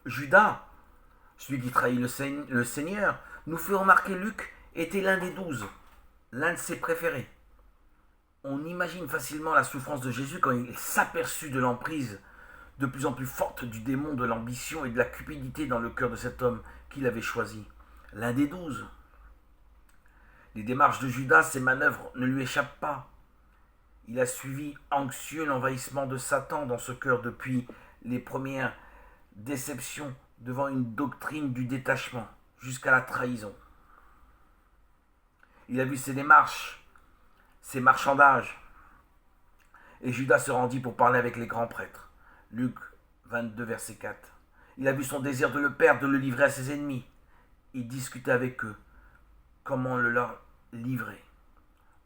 Judas, celui qui trahit le Seigneur, nous fait remarquer Luc était l'un des 12, l'un de ses préférés. On imagine facilement la souffrance de Jésus quand il s'aperçut de l'emprise de plus en plus forte du démon de l'ambition et de la cupidité dans le cœur de cet homme qu'il avait choisi, l'un des 12. Les démarches de Judas, ses manœuvres ne lui échappent pas. Il a suivi anxieux l'envahissement de Satan dans ce cœur depuis les premières déceptions devant une doctrine du détachement jusqu'à la trahison. Il a vu ses démarches, ses marchandages, et Judas se rendit pour parler avec les grands prêtres. Luc 22, verset 4. Il a vu son désir de le perdre, de le livrer à ses ennemis. Il discutait avec eux comment le leur livrer.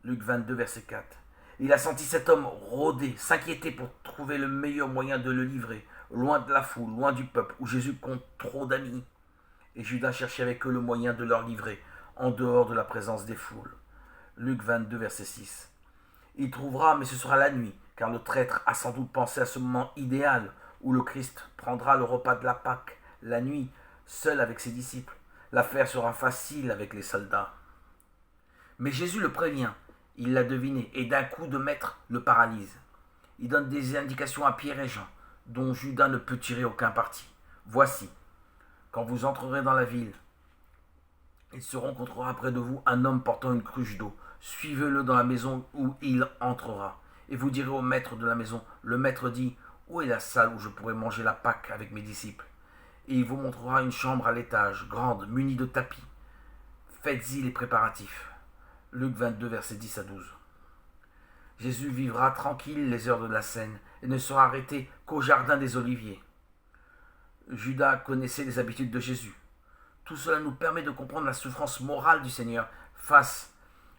Luc 22, verset 4. Il a senti cet homme rôder, s'inquiéter pour trouver le meilleur moyen de le livrer, loin de la foule, loin du peuple, où Jésus compte trop d'amis. Et Judas cherchait avec eux le moyen de leur livrer, en dehors de la présence des foules. Luc 22, verset 6. Il trouvera, mais ce sera la nuit, car le traître a sans doute pensé à ce moment idéal où le Christ prendra le repas de la Pâque, la nuit, seul avec ses disciples. L'affaire sera facile avec les soldats. Mais Jésus le prévient, il l'a deviné, et d'un coup de maître le paralyse. Il donne des indications à Pierre et Jean, dont Judas ne peut tirer aucun parti. Voici, quand vous entrerez dans la ville, il se rencontrera près de vous un homme portant une cruche d'eau. Suivez-le dans la maison où il entrera. Et vous direz au maître de la maison, le maître dit, où est la salle où je pourrai manger la Pâque avec mes disciples? Et il vous montrera une chambre à l'étage, grande, munie de tapis. Faites-y les préparatifs. Luc 22, versets 10 à 12. Jésus vivra tranquille les heures de la scène et ne sera arrêté qu'au jardin des Oliviers. Judas connaissait les habitudes de Jésus. Tout cela nous permet de comprendre la souffrance morale du Seigneur face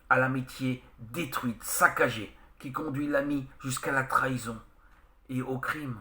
à l'amitié détruite, saccagée, qui conduit l'ami jusqu'à la trahison et au crime.